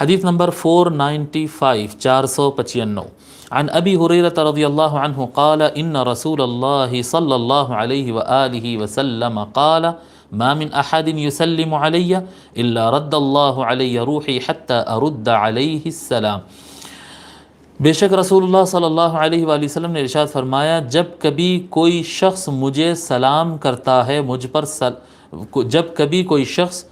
حدیث نمبر 495 495 عن ابی ہریرہ رضی اللہ عنہ قال ان رسول اللہ صلی اللہ علیہ وآلہ وسلم قال ما من احد يسلم علی الا رد اللہ علی روحی حتی ارد علیہ السلام۔ بے شک رسول اللہ صلی اللہ علیہ وآلہ وسلم نے ارشاد فرمایا، جب کبھی کوئی شخص مجھے سلام کرتا ہے جب کبھی کوئی شخص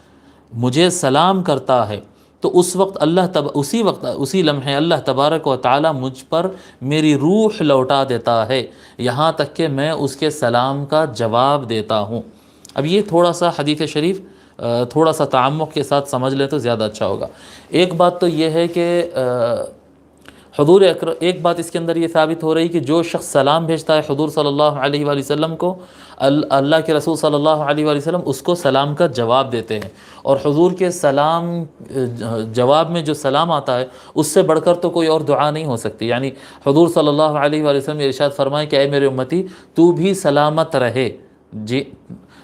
مجھے سلام کرتا ہے تو اسی لمحے اللہ تبارک و تعالی مجھ پر میری روح لوٹا دیتا ہے، یہاں تک کہ میں اس کے سلام کا جواب دیتا ہوں۔ اب یہ تھوڑا سا حدیث شریف تھوڑا سا تعمق کے ساتھ سمجھ لیں تو زیادہ اچھا ہوگا۔ ایک بات تو یہ ہے کہ حضور اکرم، ایک بات اس کے اندر یہ ثابت ہو رہی کہ جو شخص سلام بھیجتا ہے حضور صلی اللہ علیہ وآلہ وسلم کو، اللہ کے رسول صلی اللہ علیہ وآلہ وسلم اس کو سلام کا جواب دیتے ہیں، اور حضور کے سلام جواب میں جو سلام آتا ہے اس سے بڑھ کر تو کوئی اور دعا نہیں ہو سکتی۔ یعنی حضور صلی اللہ علیہ وآلہ وسلم نے ارشاد فرمائے کہ اے میرے امتی، تو بھی سلامت رہے۔ جی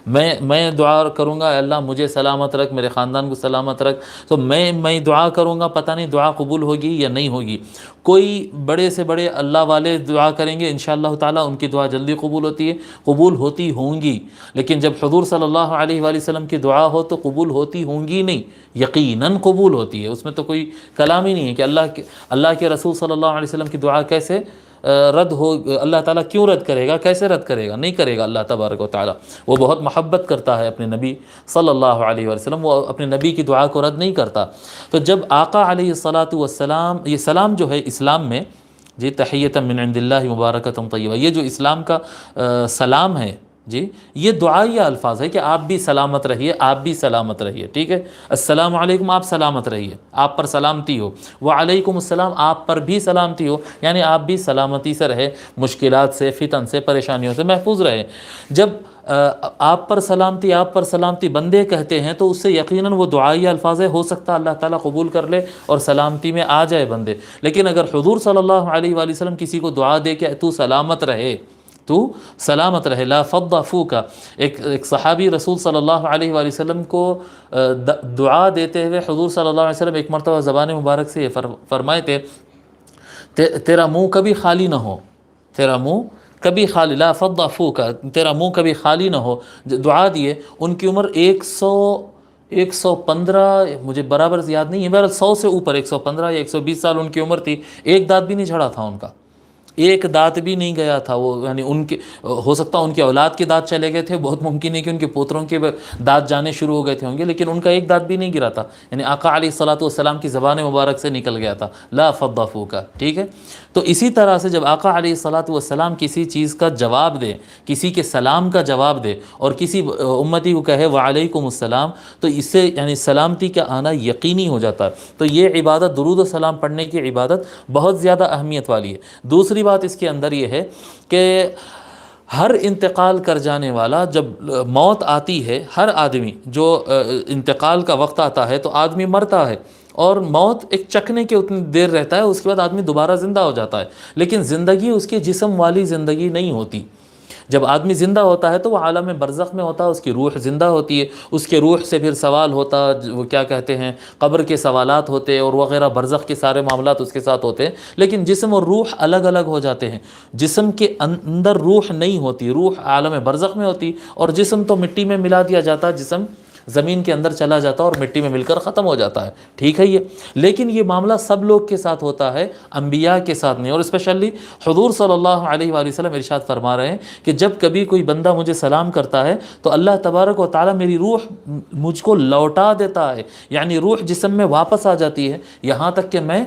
میں دعا کروں گا، اے اللہ مجھے سلامت رکھ، میرے خاندان کو سلامت رکھ، تو میں دعا کروں گا، پتہ نہیں دعا قبول ہوگی یا نہیں ہوگی۔ کوئی بڑے سے بڑے اللہ والے دعا کریں گے انشاءاللہ تعالیٰ ان کی دعا جلدی قبول ہوتی ہوں گی، لیکن جب حضور صلی اللہ علیہ وآلہ وسلم کی دعا ہو تو قبول ہوتی ہوں گی نہیں، یقیناً قبول ہوتی ہے، اس میں تو کوئی کلام ہی نہیں ہے کہ اللہ کے رسول صلی اللہ علیہ وسلم کی دعا کیسے رد ہو، اللہ تعالیٰ کیوں رد کرے گا، کیسے رد کرے گا، نہیں کرے گا اللہ تبارک و تعالیٰ۔ وہ بہت محبت کرتا ہے اپنے نبی صلی اللہ علیہ وسلم، وہ اپنے نبی کی دعا کو رد نہیں کرتا۔ تو جب آقا علیہ الصلاۃ والسلام، یہ سلام جو ہے اسلام میں، جی تحیۃ من عند اللہ مبارکۃ طیبہ، یہ جو اسلام کا سلام ہے، جی یہ دعائیہ الفاظ ہے کہ آپ بھی سلامت رہیے، آپ بھی سلامت رہیے، ٹھیک ہے۔ السلام علیکم، آپ سلامت رہیے، آپ پر سلامتی ہو، وعلیکم السلام، آپ پر بھی سلامتی ہو، یعنی آپ بھی سلامتی سے رہے، مشکلات سے، فتن سے، پریشانیوں سے محفوظ رہے۔ جب آپ پر سلامتی بندے کہتے ہیں تو اس سے یقیناً وہ دعائیہ الفاظ ہے، ہو سکتا ہے اللہ تعالیٰ قبول کر لے اور سلامتی میں آ جائے بندے۔ لیکن اگر حضور صلی اللہ علیہ وآلہ وسلم کسی کو دعا دے کہ تو سلامت رہے، لا فض فوک، ایک صحابی رسول صلی اللہ علیہ وآلہ وسلم کو دعا دیتے ہوئے حضور صلی اللہ علیہ وسلم ایک مرتبہ زبان مبارک سے فرمائے تھے، تیرا منہ کبھی خالی نہ ہو، تیرا منہ کبھی خالی، لا فض فوک، تیرا منہ کبھی خالی نہ ہو۔ دعا دیے، ان کی عمر 115، مجھے برابر یاد نہیں ہے، بہرحال 100 سے اوپر، 115 یا 120 سال ان کی عمر تھی، ایک دانت بھی نہیں جھڑا تھا ان کا، ایک دانت بھی نہیں گیا تھا وہ، یعنی ان کے ہو سکتا ان کے اولاد کے دانت چلے گئے تھے، بہت ممکن ہے کہ ان کے پوتروں کے دانت جانے شروع ہو گئے تھے ہوں گے، لیکن ان کا ایک دانت بھی نہیں گرا تھا، یعنی آقا علیہ الصلاۃ والسلام کی زبان مبارک سے نکل گیا تھا، لا فض فوک، ٹھیک ہے۔ تو اسی طرح سے جب آقا علیہ الصلاۃ والسلام کسی چیز کا جواب دے، کسی کے سلام کا جواب دے اور کسی امتی کو کہے وعلیکم السلام، تو اس سے یعنی سلامتی کا آنا یقینی ہو جاتا ہے۔ تو یہ عبادت، درود و سلام پڑھنے کی عبادت بہت زیادہ اہمیت والی ہے۔ دوسری بات اس کے اندر یہ ہے کہ ہر انتقال کر جانے والا، جب موت آتی ہے، ہر آدمی جو انتقال کا وقت آتا ہے تو آدمی مرتا ہے، اور موت ایک چکنے کے اتنی دیر رہتا ہے، اس کے بعد آدمی دوبارہ زندہ ہو جاتا ہے، لیکن زندگی اس کے جسم والی زندگی نہیں ہوتی۔ جب آدمی زندہ ہوتا ہے تو وہ عالم برزخ میں ہوتا ہے، اس کی روح زندہ ہوتی ہے، اس کے روح سے پھر سوال ہوتا، وہ کیا کہتے ہیں، قبر کے سوالات ہوتے اور وغیرہ، برزخ کے سارے معاملات اس کے ساتھ ہوتے ہیں، لیکن جسم اور روح الگ الگ ہو جاتے ہیں۔ جسم کے اندر روح نہیں ہوتی، روح عالم برزخ میں ہوتی، اور جسم تو مٹی میں ملا دیا جاتا، جسم زمین کے اندر چلا جاتا اور مٹی میں مل کر ختم ہو جاتا ہے، ٹھیک ہے یہ۔ لیکن یہ معاملہ سب لوگ کے ساتھ ہوتا ہے، انبیاء کے ساتھ نہیں۔ اور اسپیشلی حضور صلی اللہ علیہ وآلہ وسلم ارشاد فرما رہے ہیں کہ جب کبھی کوئی بندہ مجھے سلام کرتا ہے تو اللہ تبارک و تعالیٰ میری روح مجھ کو لوٹا دیتا ہے، یعنی روح جسم میں واپس آ جاتی ہے، یہاں تک کہ میں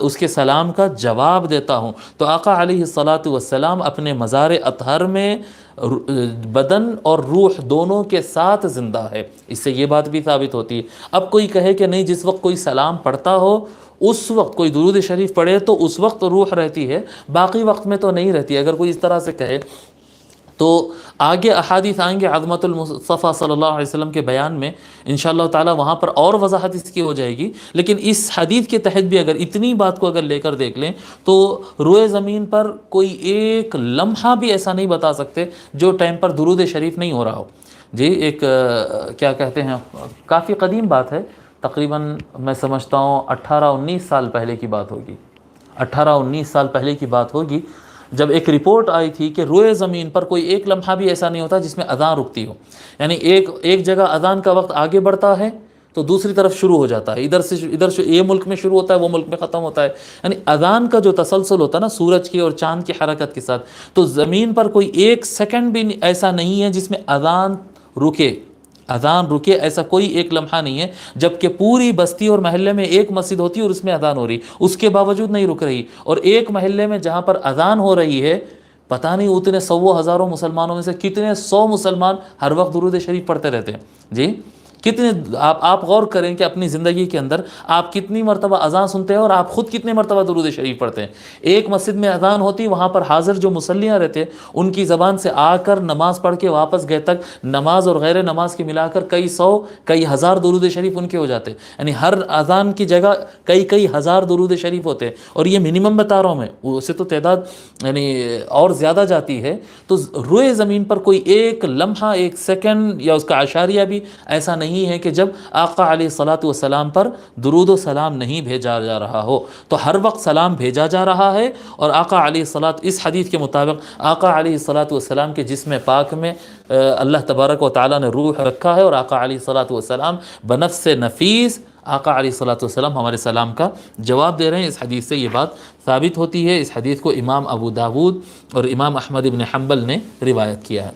اس کے سلام کا جواب دیتا ہوں۔ تو آقا علیہ الصلاۃ والسلام اپنے مزار اطہر میں بدن اور روح دونوں کے ساتھ زندہ ہے، اس سے یہ بات بھی ثابت ہوتی ہے۔ اب کوئی کہے کہ نہیں، جس وقت کوئی سلام پڑھتا ہو اس وقت، کوئی درود شریف پڑھے تو اس وقت روح رہتی ہے، باقی وقت میں تو نہیں رہتی، اگر کوئی اس طرح سے کہے تو آگے احادیث آئیں گے عظمت المصطفیٰ صلی اللہ علیہ وسلم کے بیان میں، انشاءاللہ تعالی وہاں پر اور وضاحت اس کی ہو جائے گی۔ لیکن اس حدیث کے تحت بھی اگر اتنی بات کو اگر لے کر دیکھ لیں تو روئے زمین پر کوئی ایک لمحہ بھی ایسا نہیں بتا سکتے جو ٹائم پر درود شریف نہیں ہو رہا ہو۔ جی ایک کیا کہتے ہیں، کافی قدیم بات ہے، تقریباً میں سمجھتا ہوں 18-19 سال پہلے کی بات ہوگی، 18-19 سال پہلے کی بات ہوگی، جب ایک رپورٹ آئی تھی کہ روئے زمین پر کوئی ایک لمحہ بھی ایسا نہیں ہوتا جس میں اذان رکتی ہو، یعنی ایک جگہ اذان کا وقت آگے بڑھتا ہے تو دوسری طرف شروع ہو جاتا ہے، ادھر سے یہ ملک میں شروع ہوتا ہے وہ ملک میں ختم ہوتا ہے، یعنی اذان کا جو تسلسل ہوتا ہے نا سورج کی اور چاند کی حرکت کے ساتھ، تو زمین پر کوئی ایک سیکنڈ بھی ایسا نہیں ہے جس میں اذان رکے، ایسا کوئی ایک لمحہ نہیں ہے، جبکہ پوری بستی اور محلے میں ایک مسجد ہوتی ہے اور اس میں اذان ہو رہی، اس کے باوجود نہیں رک رہی، اور ایک محلے میں جہاں پر اذان ہو رہی ہے پتہ نہیں اتنے سو ہزاروں مسلمانوں میں سے کتنے 100 مسلمان ہر وقت درود شریف پڑھتے رہتے ہیں جی، کتنے آپ غور کریں کہ اپنی زندگی کے اندر آپ کتنی مرتبہ اذان سنتے ہیں اور آپ خود کتنے مرتبہ درود شریف پڑھتے ہیں۔ ایک مسجد میں اذان ہوتی، وہاں پر حاضر جو مصلیاں رہتے ان کی زبان سے آ کر نماز پڑھ کے واپس گئے تک نماز اور غیر نماز کی ملا کر کئی سو کئی ہزار درود شریف ان کے ہو جاتے، یعنی ہر اذان کی جگہ کئی ہزار درود شریف ہوتے، اور یہ منیمم بتا رہا ہوں میں، اسے تو تعداد یعنی اور زیادہ جاتی ہے۔ تو روئے زمین پر کوئی ایک لمحہ، ایک سیکنڈ یا اس کا اشاریہ بھی ایسا نہیں ہے کہ جب آقا علیہ الصلاۃ والسلام پر درود و سلام نہیں بھیجا جا رہا ہو، تو ہر وقت سلام بھیجا جا رہا ہے، اور آقا علیہ الصلاۃ اس حدیث کے مطابق آقا علیہ الصلاۃ والسلام کے جسم پاک میں اللہ تبارک و تعالیٰ نے روح رکھا ہے، اور آقا علیہ الصلاۃ والسلام بنفس نفیس آقا علیہ الصلاۃ والسلام ہمارے سلام کا جواب دے رہے ہیں۔ اس حدیث سے یہ بات ثابت ہوتی ہے۔ اس حدیث کو امام ابو داود اور امام احمد بن حنبل نے روایت کیا ہے۔